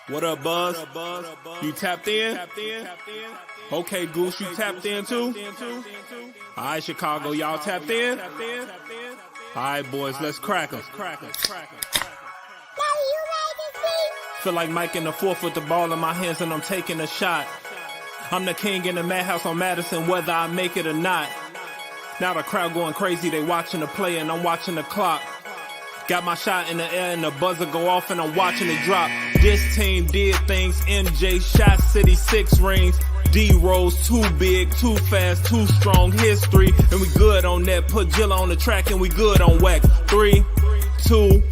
What up, Buzz? You tapped in? Okay, Goose, you tapped in too? All right, Chicago, y'all tapped in? All right, boys, let's crack 'em. Feel like Mike in the fourth with the ball in my hands and I'm taking a shot. I'm the king in the madhouse on Madison, whether I make it or not. Now the crowd going crazy, they watching the play and I'm watching the clock. Got my shot in the air and the buzzer go off and I'm watching it drop. This team did things, MJ shot City 6 rings. D-Rose too big, too fast, too strong, history. And we good on that, put Jilla on the track and we good on wax. 3, 2,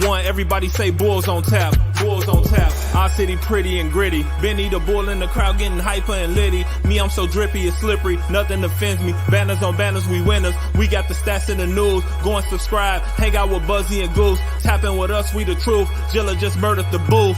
1, everybody say Bulls on tap, Bulls on tap. Our city pretty and gritty, Benny the bull in the crowd getting hyper and litty. Me, I'm so drippy, it's slippery, nothing offends me. Banners on banners, we winners. We got the stats in the news, go and subscribe. Hang out with Buzzy and Goose, tapping with us, we the truth. Jilla just murdered the booth.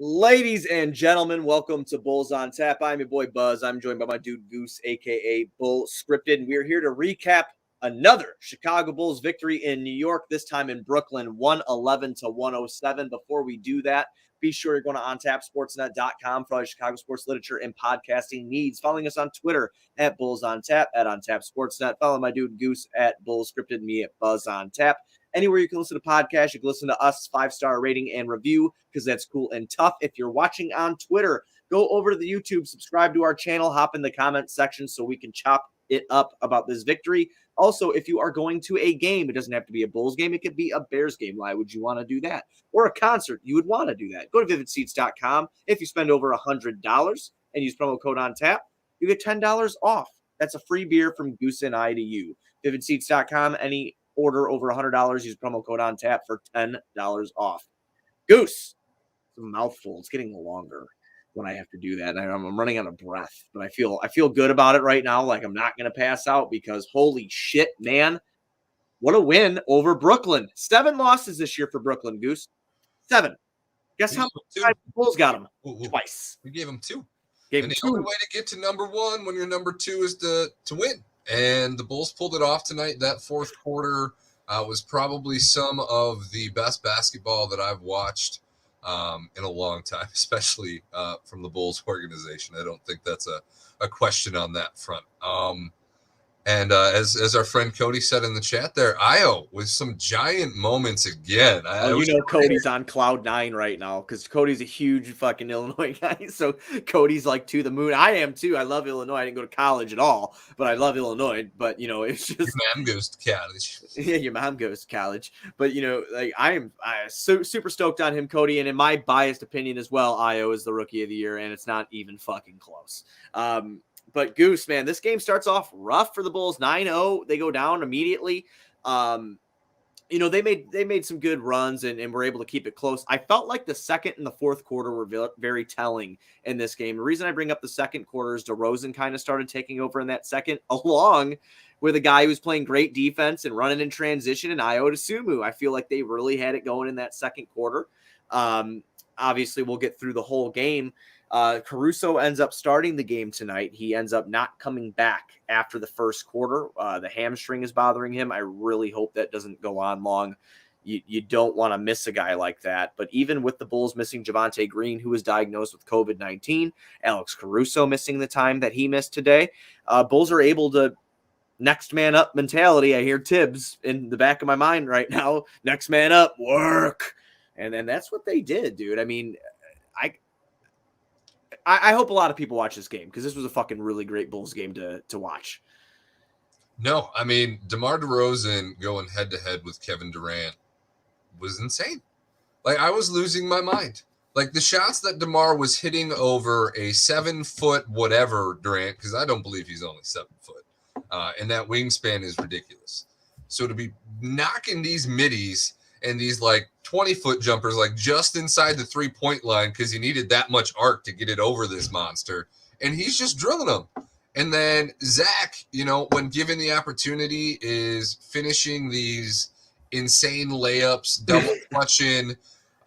Ladies and gentlemen, welcome to Bulls on Tap. I'm your boy Buzz. I'm joined by my dude Goose, aka Bull Scripted, and we're here to recap another Chicago Bulls victory in New York, this time in Brooklyn, 111-107. Before we do that, be sure you're going to ontapsportsnet.com for all your Chicago sports literature and podcasting needs. Following us on Twitter at BullsOnTap, at OnTapSportsNet. Follow my dude Goose at Bull Scripted, me at BuzzOnTap. Anywhere you can listen to podcasts, you can listen to us, 5-star rating and review, because that's cool and tough. If you're watching on Twitter, go over to the YouTube, subscribe to our channel, hop in the comment section so we can chop it up about this victory. Also, if you are going to a game, it doesn't have to be a Bulls game. It could be a Bears game. Why would you want to do that? Or a concert, you would want to do that. Go to vividseats.com. If you spend over $100 and use promo code ONTAP, you get $10 off. That's a free beer from Goose and I to you. Vividseats.com, any order over $100, use promo code ONTAP for $10 off. Goose, it's a mouthful. It's getting longer when I have to do that. I'm running out of breath, but I feel good about it right now. Like I'm not going to pass out because holy shit, man. What a win over Brooklyn. 7 losses this year for Brooklyn, Goose. 7. Guess how many times the Bulls got them? Twice. We gave them 2. Gave and them the 2. only way to get to number 1 when you're number 2 is to win. And the Bulls pulled it off tonight. That fourth quarter was probably some of the best basketball that I've watched in a long time, especially from the Bulls organization. I don't think that's a question on that front. And as our friend Cody said in the chat there, Io with some giant moments again. Cody's on cloud 9 right now because Cody's a huge fucking Illinois guy. So Cody's like to the moon. I am too. I love Illinois. I didn't go to college at all, but I love Illinois. But, it's just. Your mom goes to college. Yeah, your mom goes to college. But, I'm super stoked on him, Cody. And in my biased opinion as well, Io is the rookie of the year, and it's not even fucking close. But Goose, man, this game starts off rough for the Bulls. 9-0, they go down immediately. They made some good runs and were able to keep it close. I felt like the second and the fourth quarter were very telling in this game. The reason I bring up the second quarter is DeRozan kind of started taking over in that second, along with a guy who's playing great defense and running in transition, and Io Sumu. I feel like they really had it going in that second quarter. Obviously, we'll get through the whole game. Caruso ends up starting the game tonight. He ends up not coming back after the first quarter. The hamstring is bothering him. I really hope that doesn't go on long. You don't want to miss a guy like that. But even with the Bulls missing Javonte Green, who was diagnosed with COVID-19, Alex Caruso missing the time that he missed today, Bulls are able to next man up mentality. I hear Tibbs in the back of my mind right now. Next man up, work. And then that's what they did, dude. I mean, I hope a lot of people watch this game because this was a fucking really great Bulls game to watch. No, I mean, DeMar DeRozan going head-to-head with Kevin Durant was insane. Like, I was losing my mind. Like, the shots that DeMar was hitting over a 7-foot whatever Durant, because I don't believe he's only 7 foot, and that wingspan is ridiculous. So to be knocking these middies and these, 20-foot jumpers, just inside the 3-point line because he needed that much arc to get it over this monster. And he's just drilling them. And then Zach, when given the opportunity, is finishing these insane layups, double clutching,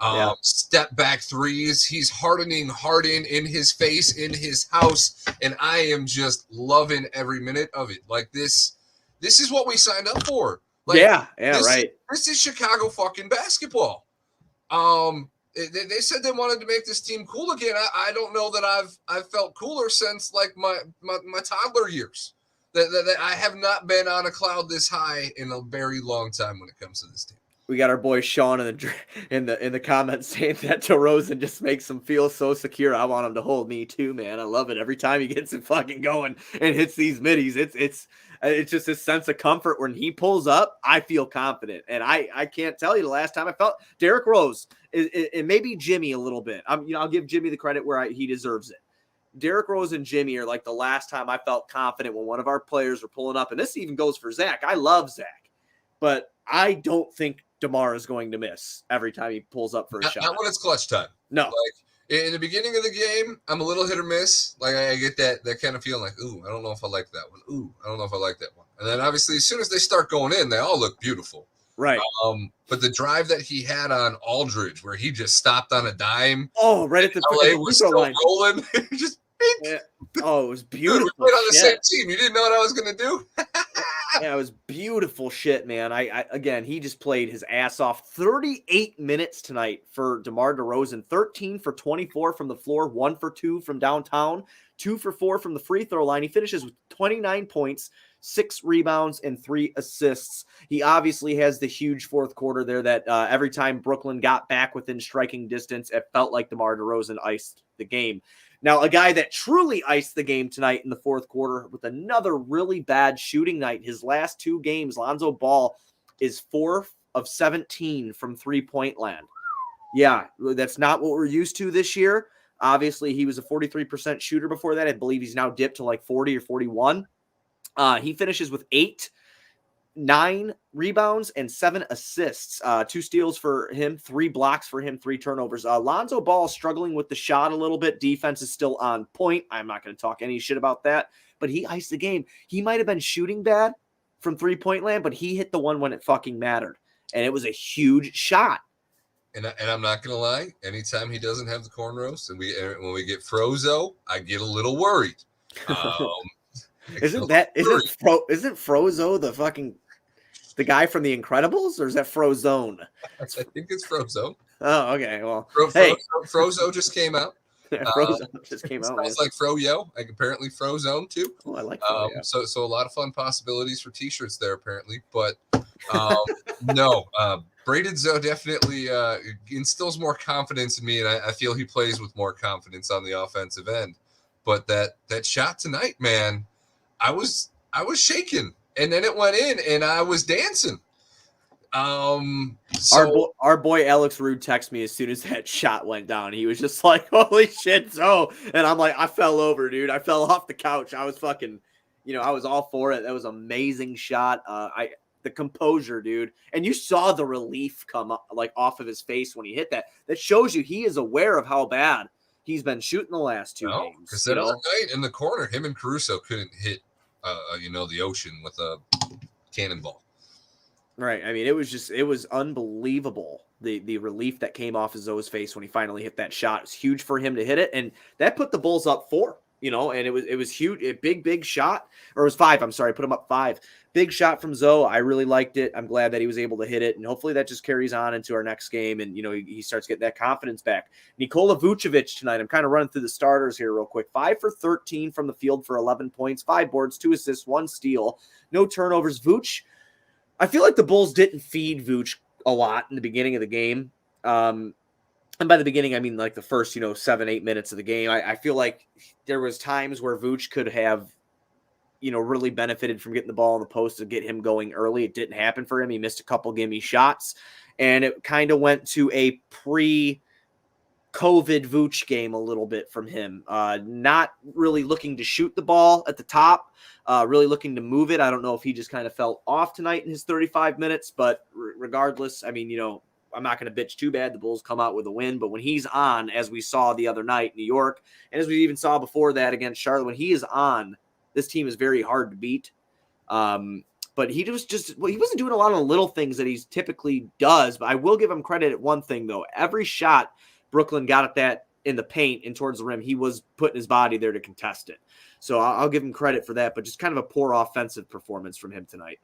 Yeah. Step back threes. He's hardening Harden in his face, in his house, and I am just loving every minute of it. Like this is what we signed up for. Like, Yeah, this, right. This is Chicago fucking basketball. They said they wanted to make this team cool again. I don't know that I've felt cooler since like my toddler years. That I have not been on a cloud this high in a very long time when it comes to this team. We got our boy Sean in the comments saying that DeRozan just makes him feel so secure. I want him to hold me too, man. I love it every time he gets it fucking going and hits these middies. It's just this sense of comfort when he pulls up. I feel confident, and I can't tell you the last time I felt Derrick Rose and maybe Jimmy a little bit. I'll give Jimmy the credit where he deserves it. Derrick Rose and Jimmy are like the last time I felt confident when one of our players were pulling up, and this even goes for Zach. I love Zach, but I don't think DeMar is going to miss every time he pulls up for a shot. Not when it's clutch time. No. Like in the beginning of the game, I'm a little hit or miss. Like I get that kind of feeling like, ooh, I don't know if I like that one. Ooh, I don't know if I like that one. And then obviously as soon as they start going in, they all look beautiful. Right. But the drive that he had on Aldridge where he just stopped on a dime. Oh, right at the LA was still line. rolling. Just yeah. Oh, it was beautiful. Dude, we played on the same team. You didn't know what I was gonna do? Yeah, it was beautiful shit, man. I again, he just played his ass off. 38 minutes tonight for DeMar DeRozan. 13 for 24 from the floor, 1 for 2 from downtown, 2 for 4 from the free throw line. He finishes with 29 points, 6 rebounds, and 3 assists. He obviously has the huge fourth quarter there that every time Brooklyn got back within striking distance, it felt like DeMar DeRozan iced the game. Now, a guy that truly iced the game tonight in the fourth quarter with another really bad shooting night. His last 2 games, Lonzo Ball is 4 of 17 from three-point land. Yeah, that's not what we're used to this year. Obviously, he was a 43% shooter before that. I believe he's now dipped to like 40 or 41. He finishes with 9 rebounds and 7 assists, 2 steals for him, 3 blocks for him, 3 turnovers. Lonzo Ball struggling with the shot a little bit. Defense is still on point. I'm not going to talk any shit about that, but he iced the game. He might have been shooting bad from three-point land, but he hit the one when it fucking mattered, and it was a huge shot. And I'm not going to lie, anytime he doesn't have the cornrows and when we get Frozo, I get a little worried. Isn't Frozo the guy from The Incredibles, or is that Frozone? I think it's Frozone. Oh, okay. Well, Frozo just came out. Yeah, Frozone just came out. Sounds like Froyo, like apparently Frozone too. Oh, I like Froyo. So a lot of fun possibilities for T-shirts there apparently, but no. Braided Zoe definitely instills more confidence in me, and I feel he plays with more confidence on the offensive end. But that shot tonight, man, I was shaking. And then it went in, and I was dancing. Our boy Alex Rude texted me as soon as that shot went down. He was just like, "Holy shit, Zoe!" And I'm like, I fell over, dude. I fell off the couch. I was fucking, I was all for it. That was an amazing shot. The composure, dude, and you saw the relief come up like off of his face when he hit that. That shows you he is aware of how bad he's been shooting the last 2 games. Because that other night in the corner, him and Caruso couldn't hit. The ocean with a cannonball. Right. I mean, it was unbelievable. The relief that came off of Zoe's face when he finally hit that shot. It was huge for him to hit it. And that put the Bulls up 4, and it was huge. A big shot, or it was 5. I'm sorry. Put him up 5. Big shot from Zoe. I really liked it. I'm glad that he was able to hit it. And hopefully that just carries on into our next game. And, he starts getting that confidence back. Nikola Vucevic tonight. I'm kind of running through the starters here real quick. 5 for 13 from the field for 11 points, 5 boards, 2 assists, 1 steal, no turnovers. Vooch, I feel like the Bulls didn't feed Vooch a lot in the beginning of the game. And by the beginning, I mean like the first, 7-8 minutes of the game. I feel like there was times where Vooch could have, really benefited from getting the ball in the post to get him going early. It didn't happen for him. He missed a couple gimme shots, and it kind of went to a pre-COVID Vooch game a little bit from him. Not really looking to shoot the ball at the top, really looking to move it. I don't know if he just kind of fell off tonight in his 35 minutes, but regardless, I mean, I'm not going to bitch too bad. The Bulls come out with a win, but when he's on, as we saw the other night in New York, and as we even saw before that against Charlotte, when he is on, this team is very hard to beat. but he wasn't doing a lot of little things that he typically does. But I will give him credit at one thing, though. Every shot Brooklyn got at that in the paint and towards the rim, he was putting his body there to contest it. So I'll give him credit for that, but just kind of a poor offensive performance from him tonight.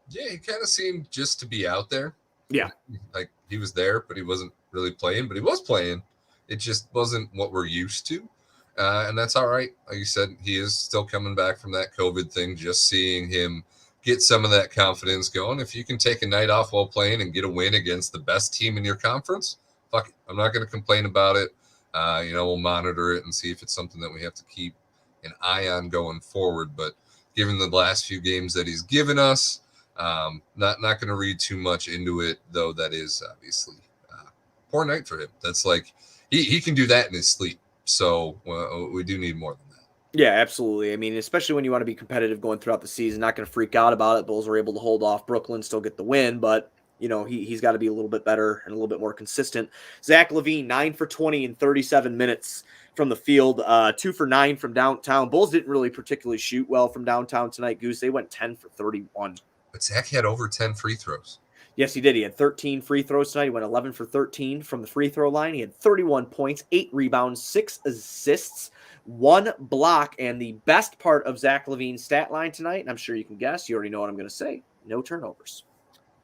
Yeah, he kind of seemed just to be out there. Yeah. Like he was there, but he wasn't really playing, but he was playing. It just wasn't what we're used to. And that's all right. Like you said, he is still coming back from that COVID thing. Just seeing him get some of that confidence going. If you can take a night off while playing and get a win against the best team in your conference, fuck it. I'm not going to complain about it. We'll monitor it and see if it's something that we have to keep an eye on going forward. But given the last few games that he's given us, not going to read too much into it, though. That is obviously poor night for him. That's like he can do that in his sleep. So we do need more than that. Yeah, absolutely. I mean, especially when you want to be competitive going throughout the season, not going to freak out about it. Bulls were able to hold off Brooklyn, still get the win, but he's got to be a little bit better and a little bit more consistent. Zach LaVine, 9 for 20 in 37 minutes from the field, 2 for 9 from downtown. Bulls didn't really particularly shoot well from downtown tonight, Goose. They went 10 for 31. But Zach had over 10 free throws. Yes, he did. He had 13 free throws tonight. He went 11 for 13 from the free throw line. He had 31 points, 8 rebounds, 6 assists, 1 block, and the best part of Zach LaVine's stat line tonight, and I'm sure you can guess, you already know what I'm going to say, no turnovers.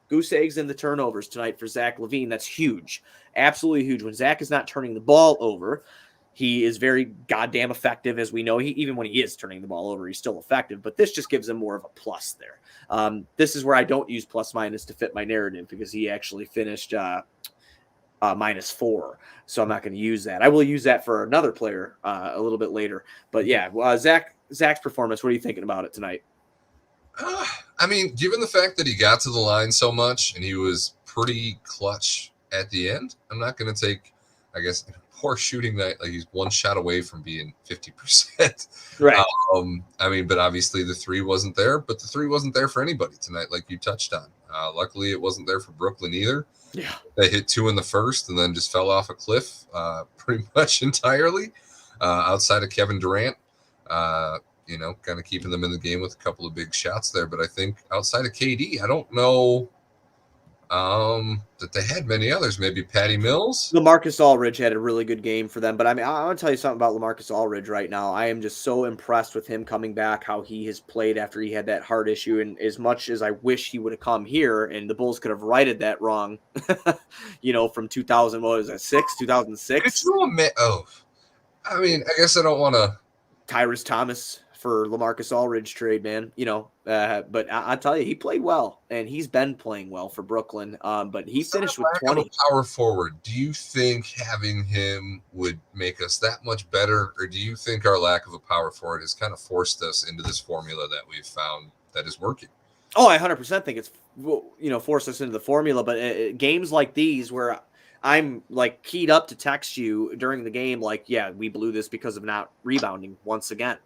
Goose eggs in the turnovers tonight for Zach LaVine. That's huge. Absolutely huge. When Zach is not turning the ball over, he is very goddamn effective, as we know. Even when he is turning the ball over, he's still effective. But this just gives him more of a plus there. This is where I don't use plus minus to fit my narrative because he actually finished -4. So I'm not going to use that. I will use that for another player a little bit later. But yeah, Zach's performance. What are you thinking about it tonight? I mean, given the fact that he got to the line so much and he was pretty clutch at the end, I'm not going to take, I guess, poor shooting night. Like he's one shot away from being 50%. Right. But obviously the 3 wasn't there, but the 3 wasn't there for anybody tonight, like you touched on. Luckily, it wasn't there for Brooklyn either. Yeah. They hit 2 in the first and then just fell off a cliff pretty much entirely outside of Kevin Durant. Kind of keeping them in the game with a couple of big shots there. But I think outside of KD, I don't know that they had many others. Maybe Patty Mills. LaMarcus Aldridge had a really good game for them. But I mean, I want to tell you something about LaMarcus Aldridge right now. I am just so impressed with him coming back, how he has played after he had that heart issue. And as much as I wish he would have come here and the Bulls could have righted that wrong, from 2006? Could you admit? I mean, I guess I don't want to. Tyrese Thomas for LaMarcus Aldridge trade, man. But I tell you, he played well, and he's been playing well for Brooklyn. But he finished with 20. Power forward. Do you think having him would make us that much better, or do you think our lack of a power forward has kind of forced us into this formula that we've found that is working? Oh, I 100% think it's forced us into the formula. But games like these where I'm like keyed up to text you during the game, like, yeah, we blew this because of not rebounding once again.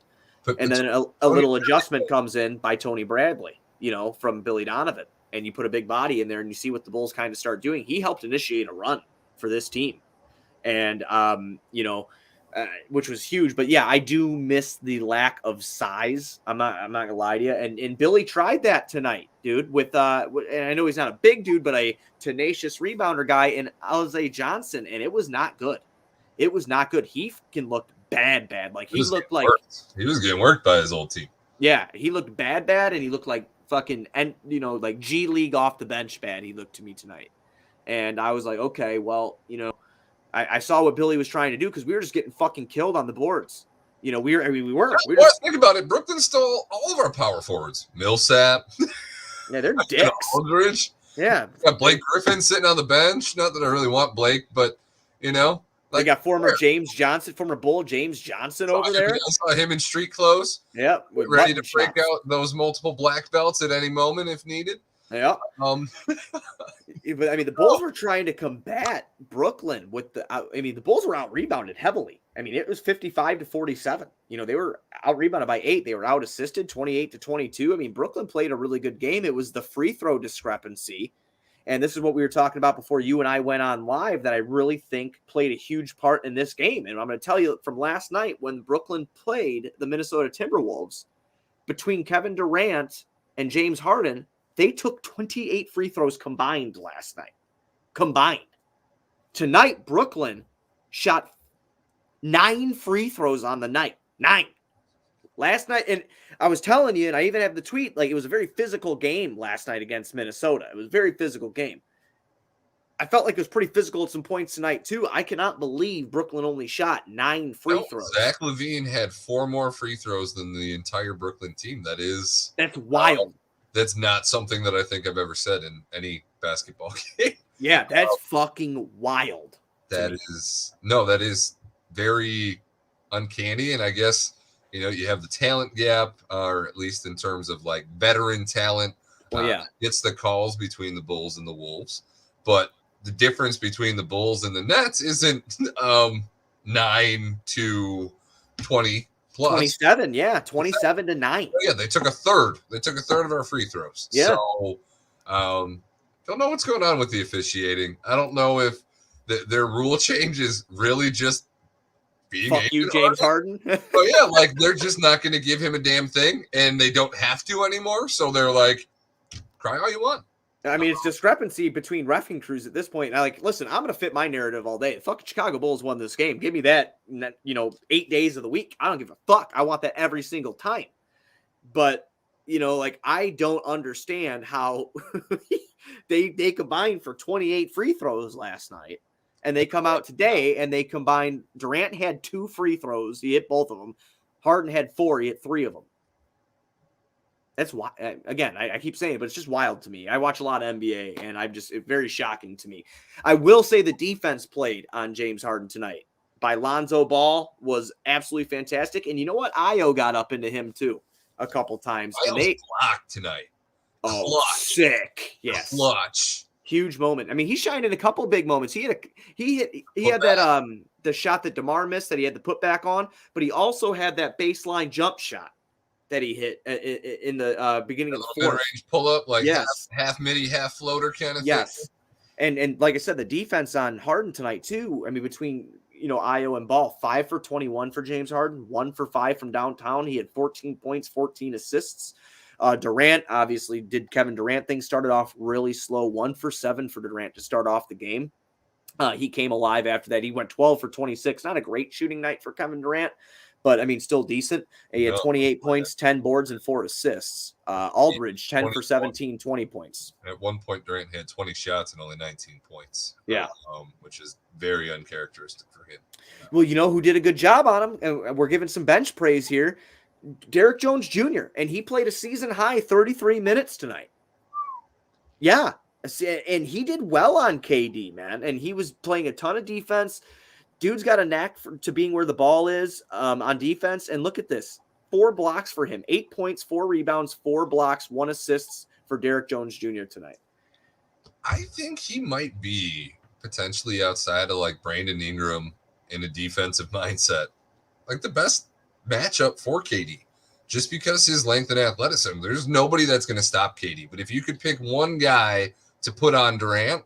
And then a little adjustment comes in by Tony Bradley, from Billy Donovan. And you put a big body in there and you see what the Bulls kind of start doing. He helped initiate a run for this team. And, which was huge. But yeah, I do miss the lack of size. I'm not gonna lie to you. And Billy tried that tonight, dude, with and I know he's not a big dude, but a tenacious rebounder guy in Alizé Johnson, and it was not good. It was not good. He can look bad. Like he looked like he was getting worked by his old team. Yeah, he looked bad, and he looked like fucking like G League off the bench bad. He looked to me tonight, and I was like, okay, well, I saw what Billy was trying to do because we were just getting fucking killed on the boards. We weren't. Think about it. Brooklyn stole all of our power forwards. Millsap. Yeah, they're dicks. Aldridge. Yeah. Got Blake Griffin sitting on the bench. Not that I really want Blake, but they got former Bull James Johnson over there. I saw him in street clothes. Yeah, ready to break out those multiple black belts at any moment if needed. Yeah. But I mean, the Bulls were trying to combat Brooklyn with the Bulls were out rebounded heavily. I mean, it was 55-47. They were out rebounded by 8. They were out assisted 28-22. I mean, Brooklyn played a really good game. It was the free throw discrepancy. And this is what we were talking about before you and I went on live that I really think played a huge part in this game. And I'm going to tell you from last night when Brooklyn played the Minnesota Timberwolves, between Kevin Durant and James Harden, they took 28 free throws combined last night. Combined. Tonight, Brooklyn shot 9 free throws on the night. 9. Last night, and I was telling you, and I even have the tweet, like, it was a very physical game last night against Minnesota. It was a very physical game. I felt like it was pretty physical at some points tonight, too. I cannot believe Brooklyn only shot 9 free throws. Zach LaVine had 4 more free throws than the entire Brooklyn team. That's wild. That's not something that I think I've ever said in any basketball game. Yeah, that's fucking wild. That is very uncanny. And I guess, you have the talent gap, or at least in terms of like veteran talent. Well, yeah. It's the calls between the Bulls and the Wolves. But the difference between the Bulls and the Nets isn't 9 to 20 plus. 27, yeah. 27 to 9. Yeah, they took a third. They took a third of our free throws. Yeah. So, don't know what's going on with the officiating. I don't know if their rule change is really just being fuck you, James Harden. Oh yeah, like they're just not going to give him a damn thing, and they don't have to anymore. So they're like, cry all you want. I mean, it's discrepancy between reffing crews at this point. Listen, I'm going to fit my narrative all day. The fucking Chicago Bulls won this game. Give me that, 8 days of the week. I don't give a fuck. I want that every single time. But, I don't understand how they combined for 28 free throws last night. And they come out today and they combined. Durant had 2 free throws. He hit both of them. Harden had 4. He hit 3 of them. That's why, again, I keep saying it, but it's just wild to me. I watch a lot of NBA, and it's very shocking to me. I will say the defense played on James Harden tonight by Lonzo Ball was absolutely fantastic. And you know what? Io got up into him, too, a couple times. And they blocked tonight. Oh, clutch. Sick. Yes. Clutch. Huge moment. I mean, he shined in a couple big moments. He had that the shot that DeMar missed that he had to put back on, but he also had that baseline jump shot that he hit in the beginning of the fourth. Mid-range pull-up, like yes. half midi, half floater kind of yes. thing. And like I said, the defense on Harden tonight, too, I mean, between, Io and Ball, 5 for 21 for James Harden, 1 for 5 from downtown. He had 14 points, 14 assists. Durant obviously did Kevin Durant things, started off really slow, 1 for 7 for Durant to start off the game. He came alive after that. He went 12 for 26. Not a great shooting night for Kevin Durant, but I mean, still decent. He had 28 points, 10 boards, and 4 assists. Aldridge, 10 for 17, 20 points. At one point, Durant had 20 shots and only 19 points. Yeah. Which is very uncharacteristic for him. Well, who did a good job on him, and we're giving some bench praise here, Derek Jones Jr., and he played a season-high 33 minutes tonight. Yeah, and he did well on KD, man, and he was playing a ton of defense. Dude's got a knack to being where the ball is on defense. And look at this. 4 blocks for him. 8 points, 4 rebounds, 4 blocks, 1 assist for Derek Jones Jr. tonight. I think he might be potentially outside of like Brandon Ingram in a defensive mindset. Like the best matchup for KD. Just because his length and athleticism. There's nobody that's going to stop KD. But if you could pick one guy to put on Durant,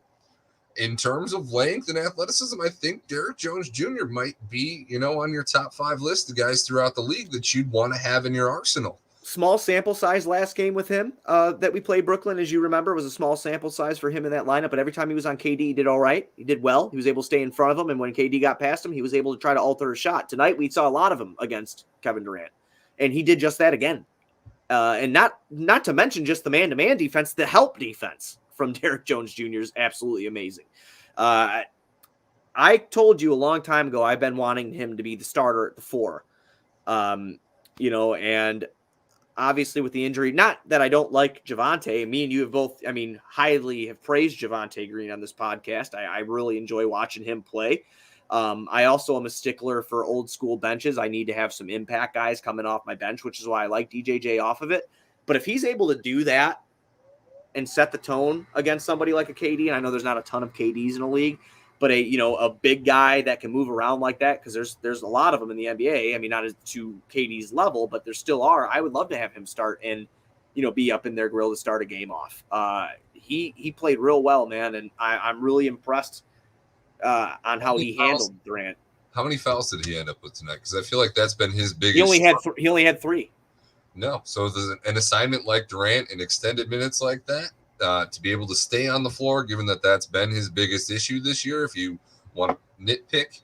in terms of length and athleticism, I think Derek Jones Jr. might be, on your top 5 list of guys throughout the league that you'd want to have in your arsenal. Small sample size last game with him that we played Brooklyn, as you remember, was a small sample size for him in that lineup. But every time he was on KD, he did all right. He did well. He was able to stay in front of him. And when KD got past him, he was able to try to alter a shot. Tonight, we saw a lot of him against Kevin Durant. And he did just that again. And not to mention just the man-to-man defense, the help defense from Derek Jones Jr. is absolutely amazing. I told you a long time ago I've been wanting him to be the starter at the 4. And obviously with the injury, not that I don't like Javonte. Me and you have both, highly have praised Javonte Green on this podcast. I really enjoy watching him play. I also am a stickler for old school benches. I need to have some impact guys coming off my bench, which is why I like DJJ off of it. But if he's able to do that and set the tone against somebody like a KD, and I know there's not a ton of KDs in the league, but a big guy that can move around like that, because there's a lot of them in the NBA. I mean, not to KD's level, but there still are. I would love to have him start and be up in their grill to start a game off. He played real well, man, and I'm really impressed on how he handled Durant. How many fouls did he end up with tonight? Because I feel like that's been his biggest. He only had 3. No. So there's an assignment like Durant in extended minutes like that, to be able to stay on the floor, given that that's been his biggest issue this year, if you want to nitpick,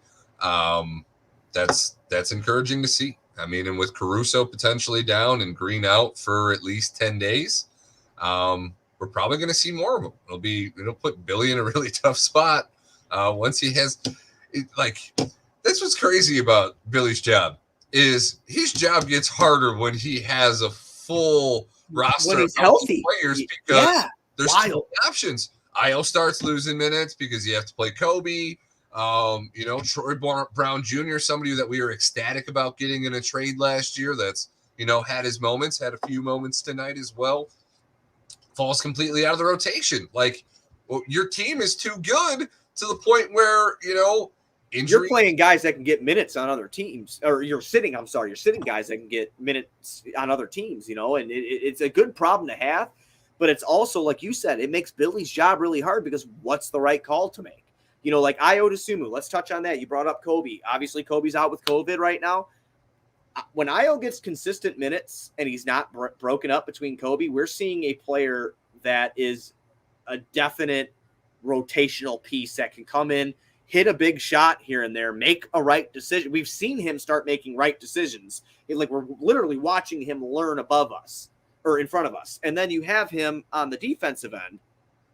that's encouraging to see. I mean, and with Caruso potentially down and Green out for at least 10 days, we're probably going to see more of them. It'll put Billy in a really tough spot once he has that's what's crazy about Billy's job is his job gets harder when he has a full roster When he's of healthy. players because Yeah, there's wild. too many options. Io starts losing minutes because you have to play Kobe. Troy Brown Jr., somebody that we were ecstatic about getting in a trade last year. That's had his moments, had a few moments tonight as well. Falls completely out of the rotation. Your team is too good to the point where injury. You're playing guys that can get minutes on other teams, or you're sitting guys that can get minutes on other teams, and it's a good problem to have, but it's also, like you said, it makes Billy's job really hard because what's the right call to make? Like Io DeSumo, let's touch on that. You brought up Kobe. Obviously, Kobe's out with COVID right now. When Io gets consistent minutes and he's not broken up between Kobe, we're seeing a player that is a definite rotational piece that can come in, hit a big shot here and there, make a right decision. We've seen him start making right decisions. We're literally watching him learn above us or in front of us. And then you have him on the defensive end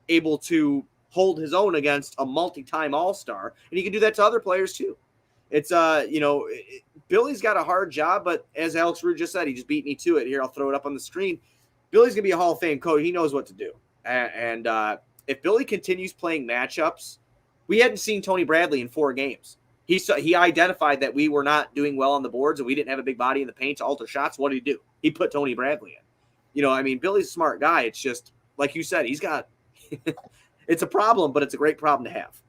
able to hold his own against a multi-time all-star. And he can do that to other players too. It's, Billy's got a hard job, but as Alex Ruud just said, he just beat me to it. Here, I'll throw it up on the screen. Billy's going to be a Hall of Fame coach. He knows what to do. And if Billy continues playing matchups, we hadn't seen Tony Bradley in 4 games. He identified that we were not doing well on the boards and we didn't have a big body in the paint to alter shots. What did he do? He put Tony Bradley in. Billy's a smart guy. It's just, like you said, he's got – it's a problem, but it's a great problem to have.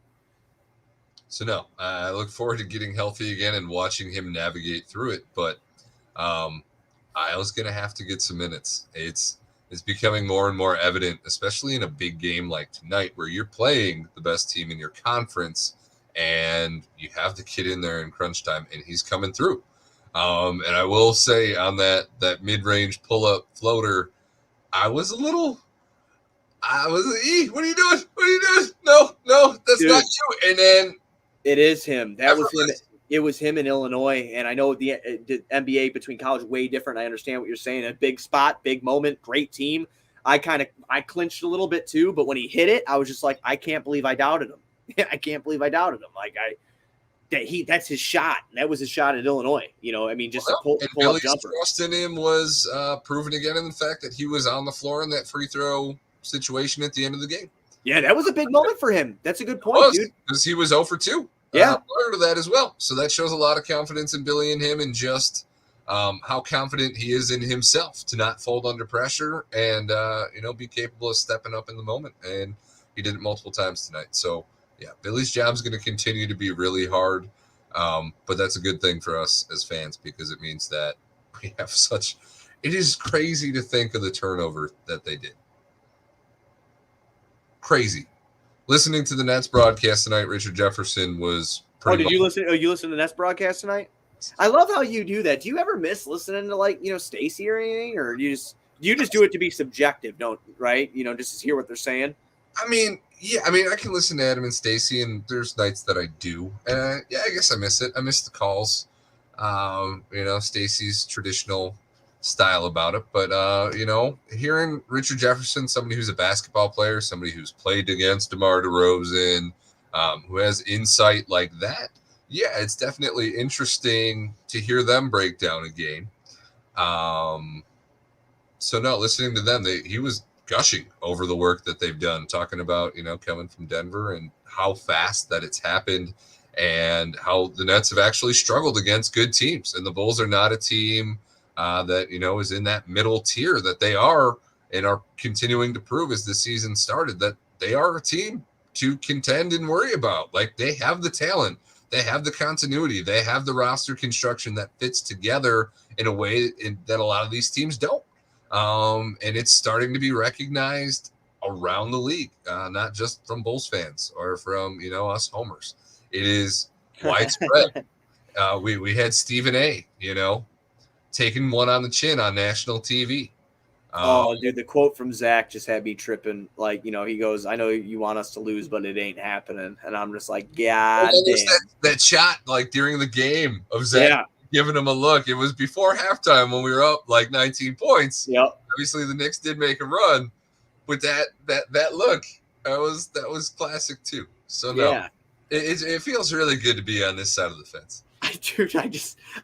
So, no, I look forward to getting healthy again and watching him navigate through it. But Io's going to have to get some minutes. It's becoming more and more evident, especially in a big game like tonight where you're playing the best team in your conference and you have the kid in there in crunch time and he's coming through. And I will say on that mid-range pull-up floater, what are you doing? No, that's Dude, not you. And then it is him. That was him. It was him in Illinois. And I know the NBA between college way different. I understand what you're saying. A big spot, big moment, great team. I clinched a little bit too, but when he hit it, I was just like, I can't believe I doubted him. I can't believe I doubted him. That's his shot. That was his shot at Illinois. Just a pull Billy's jumper. trust in him was proven again in the fact that he was on the floor in that free throw situation at the end of the game. Yeah, that was a big moment for him. That's a good point, dude. Because he was 0 for 2. Yeah. Prior to that as well. So that shows a lot of confidence in Billy and him and just how confident he is in himself to not fold under pressure and, be capable of stepping up in the moment. And he did it multiple times tonight. So, yeah, Billy's job is going to continue to be really hard. But that's a good thing for us as fans because it means that we have it is crazy to think of the turnover that they did. Crazy. Listening to the Nets broadcast tonight, Richard Jefferson was pretty. Did you listen? Oh, you listened to the Nets broadcast tonight? I love how you do that. Do you ever miss listening to Stacey or anything, or you just do it to be subjective? Right? Just to hear what they're saying. I can listen to Adam and Stacey, and there's nights that I do. I guess I miss it. I miss the calls. Stacey's traditional style about it, but hearing Richard Jefferson, somebody who's a basketball player, somebody who's played against DeMar DeRozan, who has insight like that, it's definitely interesting to hear them break down a game. Listening to them, he was gushing over the work that they've done, talking about coming from Denver and how fast that it's happened and how the Nets have actually struggled against good teams, and the Bulls are not a team that is in that middle tier that they are and are continuing to prove as the season started that they are a team to contend and worry about. Like, they have the talent, they have the continuity, they have the roster construction that fits together in a way that a lot of these teams don't. And it's starting to be recognized around the league, not just from Bulls fans or from us homers. It is widespread. We had Stephen A. taking one on the chin on national TV. Oh, dude, the quote from Zach just had me tripping. Like, he goes, "I know you want us to lose, but it ain't happening." And I'm just like, God damn. That shot, like, during the game of Zach giving him a look. It was before halftime when we were up like 19 points. Yep. Obviously, the Knicks did make a run, but that look, that was classic too. So no, it feels really good to be on this side of the fence. Dude,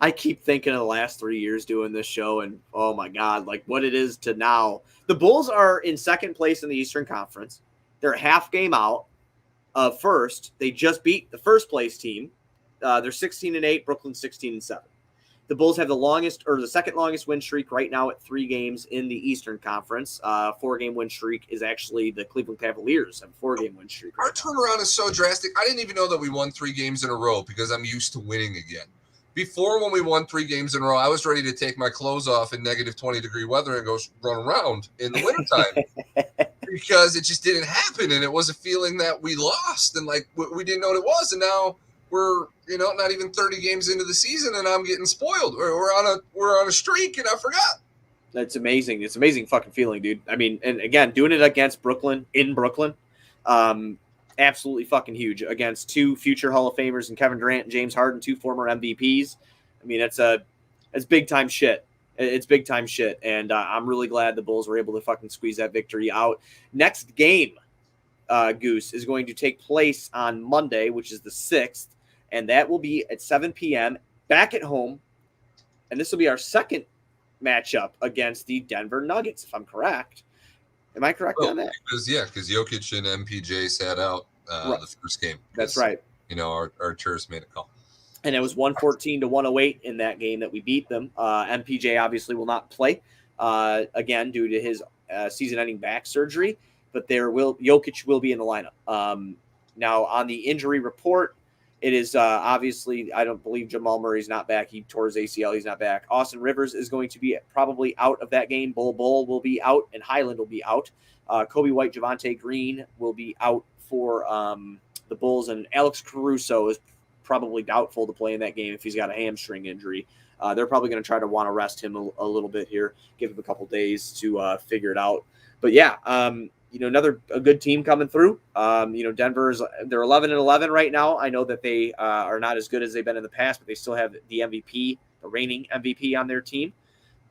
I keep thinking of the last 3 years doing this show, and oh my God, like what it is to now. The Bulls are in second place in the Eastern Conference. They're a half game out of first. They just beat the first place team. They're 16-8, Brooklyn 16-7. The Bulls have the second longest win streak right now at 3 games in the Eastern Conference. 4-game win streak is actually the Cleveland Cavaliers have a 4-game win streak. Our turnaround is so drastic. I didn't even know that we won 3 games in a row because I'm used to winning again. Before, when we won 3 games in a row, I was ready to take my clothes off in negative 20-degree weather and go run around in the wintertime because it just didn't happen. And it was a feeling that we lost and like we didn't know what it was. And now we're, not even 30 games into the season and I'm getting spoiled. We're on a streak and I forgot. That's amazing. It's an amazing fucking feeling, dude. I mean, and again, doing it against Brooklyn, in Brooklyn, absolutely fucking huge against 2 future Hall of Famers and Kevin Durant and James Harden, 2 former MVPs. I mean, it's big time shit. It's big time shit. And I'm really glad the Bulls were able to fucking squeeze that victory out. Next game, Goose, is going to take place on Monday, which is the 6th. And that will be at 7 p.m. back at home. And this will be our second matchup against the Denver Nuggets, if I'm correct. Am I correct on that? Because Jokic and MPJ sat out the first game. That's right. Our tourists made a call. And it was 114 to 108 in that game that we beat them. MPJ obviously will not play again due to his season-ending back surgery, but Jokic will be in the lineup. Now, on the injury report, it is obviously, I don't believe Jamal Murray's not back. He tore his ACL. He's not back. Austin Rivers is going to be probably out of that game. Bull will be out, and Highland will be out. Kobe White, Javonte Green will be out for the Bulls, and Alex Caruso is probably doubtful to play in that game if he's got a hamstring injury. They're probably going to try to want to rest him a little bit here, give him a couple days to figure it out. But yeah, a good team coming through. Denver's, they're 11-11 right now. I know that they are not as good as they've been in the past, but they still have the MVP, the reigning MVP on their team.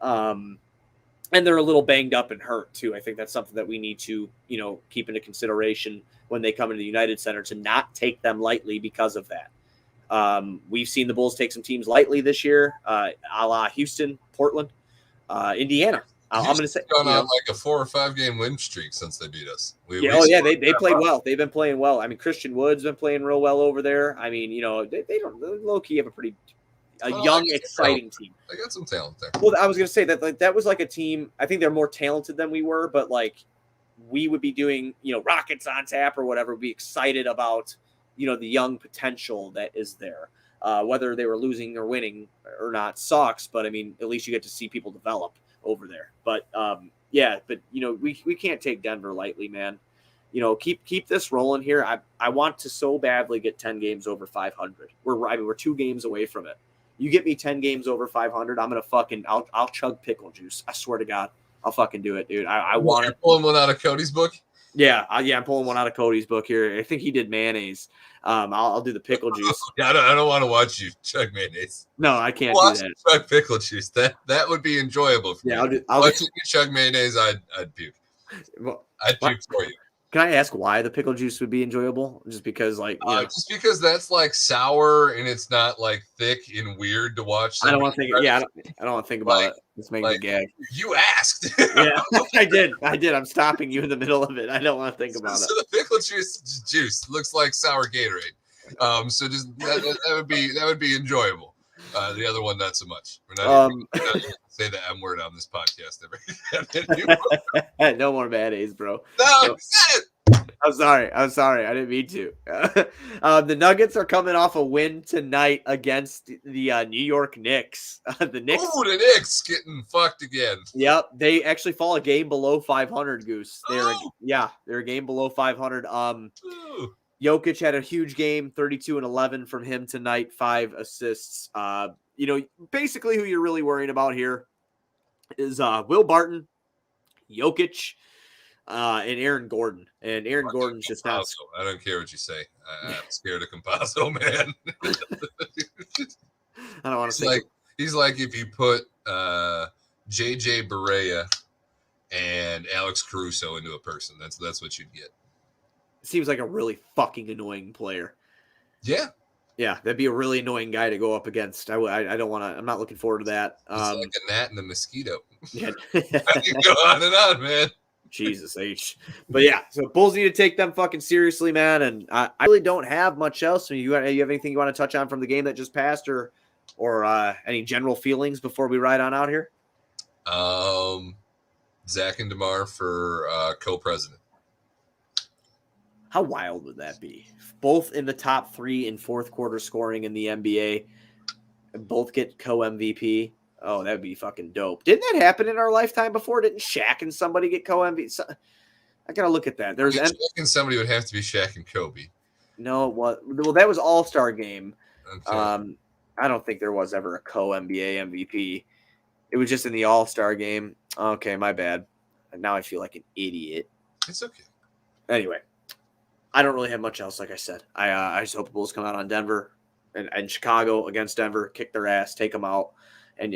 And they're a little banged up and hurt too. I think that's something that we need to, keep into consideration when they come into the United Center, to not take them lightly because of that. We've seen the Bulls take some teams lightly this year, a la Houston, Portland, Indiana. I'm going to say gone on like a 4 or 5 game win streak since they beat us. They played well. They've been playing well. I mean, Christian Wood's been playing real well over there. I mean, they don't low key have a young, exciting team. They got some talent there. Well, I was going to say that that was like a team. I think they're more talented than we were, but like we would be doing, Rockets on tap or whatever. Be excited about, the young potential that is there. Whether they were losing or winning or not sucks, but I mean, at least you get to see people develop over there. But we can't take Denver lightly, man. Keep this rolling here. I want to so badly get 10 games over 500. We're 2 games away from it. You get me 10 games over 500, I'm gonna I'll chug pickle juice. I swear to God, I'll fucking do it, dude. I want to pull one out of Cody's book. Yeah, I'm pulling one out of Cody's book here. I think he did mayonnaise. I'll do the pickle juice. I don't want to watch you chug mayonnaise. No, I can't do that. Chug pickle juice. That would be enjoyable for me. Watching you chug mayonnaise, I'd puke. I'd puke for you. Can I ask why the pickle juice would be enjoyable? Just because, just because that's like sour and it's not like thick and weird to watch. I don't want to think. I don't want to think about it. It's making me gag. You asked. Yeah, I did. I'm stopping you in the middle of it. I don't want to think about it. So the pickle juice looks like sour Gatorade. So just that would be enjoyable. The other one, not so much. We're not going to say the M word on this podcast ever. No more mayonnaise, bro. No, you said it. I'm sorry. I didn't mean to. The Nuggets are coming off a win tonight against the New York Knicks. The Knicks getting fucked again. Yep, they actually fall a game below 500. Goose. They're a game below 500. Jokic had a huge game, 32 and 11 from him tonight, 5 assists. basically who you're really worrying about here is Will Barton, Jokic, and Aaron Gordon. And Aaron Gordon's just not. I don't care what you say. I'm scared of Campazzo, man. I don't want to say. He's like if you put JJ Barea and Alex Caruso into a person. That's what you'd get. Seems like a really fucking annoying player. Yeah. Yeah, that'd be a really annoying guy to go up against. I don't want to. I'm not looking forward to that. He's like a gnat and a mosquito. Yeah. I can go on and on, man. Jesus H. But yeah, so Bulls need to take them fucking seriously, man. And I really don't have much else. So you have anything you want to touch on from the game that just passed, or any general feelings before we ride on out here? Zach and DeMar for co-president. How wild would that be? Both in the top 3 in fourth quarter scoring in the NBA, and both get co-MVP. Oh, that would be fucking dope. Didn't that happen in our lifetime before? Didn't Shaq and somebody get co-MVP? I got to look at that. There's Shaq and somebody would have to be Shaq and Kobe. No, well, that was All-Star game. Okay. I don't think there was ever a co-NBA MVP. It was just in the All-Star game. Okay, my bad. Now I feel like an idiot. It's okay. Anyway, I don't really have much else, like I said. I just hope the Bulls come out on Denver and Chicago against Denver, kick their ass, take them out. And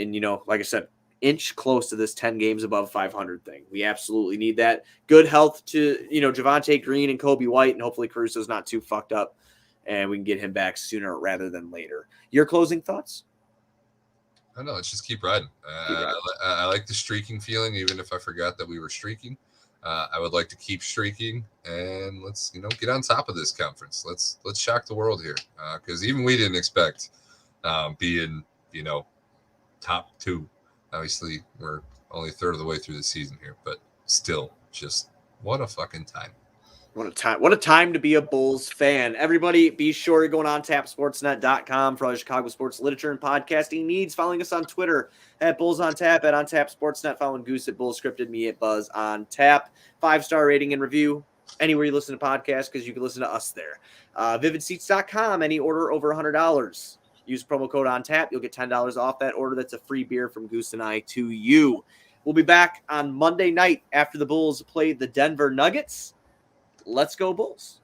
like I said, inch close to this 10 games above 500 thing. We absolutely need that. Good health to, Javonte Green and Kobe White, and hopefully Caruso's not too fucked up, and we can get him back sooner rather than later. Your closing thoughts? I don't know. Let's just keep riding. I like the streaking feeling, even if I forgot that we were streaking. I would like to keep streaking, and let's get on top of this conference. Let's shock the world here, because even we didn't expect being top 2. Obviously, we're only a third of the way through the season here, but still, just what a fucking time. What a time to be a Bulls fan. Everybody, be sure you're going on tapsportsnet.com for all your Chicago sports literature and podcasting needs. Following us on Twitter at BullsOnTap, at OnTapSportsNet. Following Goose at BullsScripted, me at BuzzOnTap. 5-star rating and review anywhere you listen to podcasts, because you can listen to us there. VividSeats.com, any order over $100. Use promo code ONTAP. You'll get $10 off that order. That's a free beer from Goose and I to you. We'll be back on Monday night after the Bulls play the Denver Nuggets. Let's go Bulls.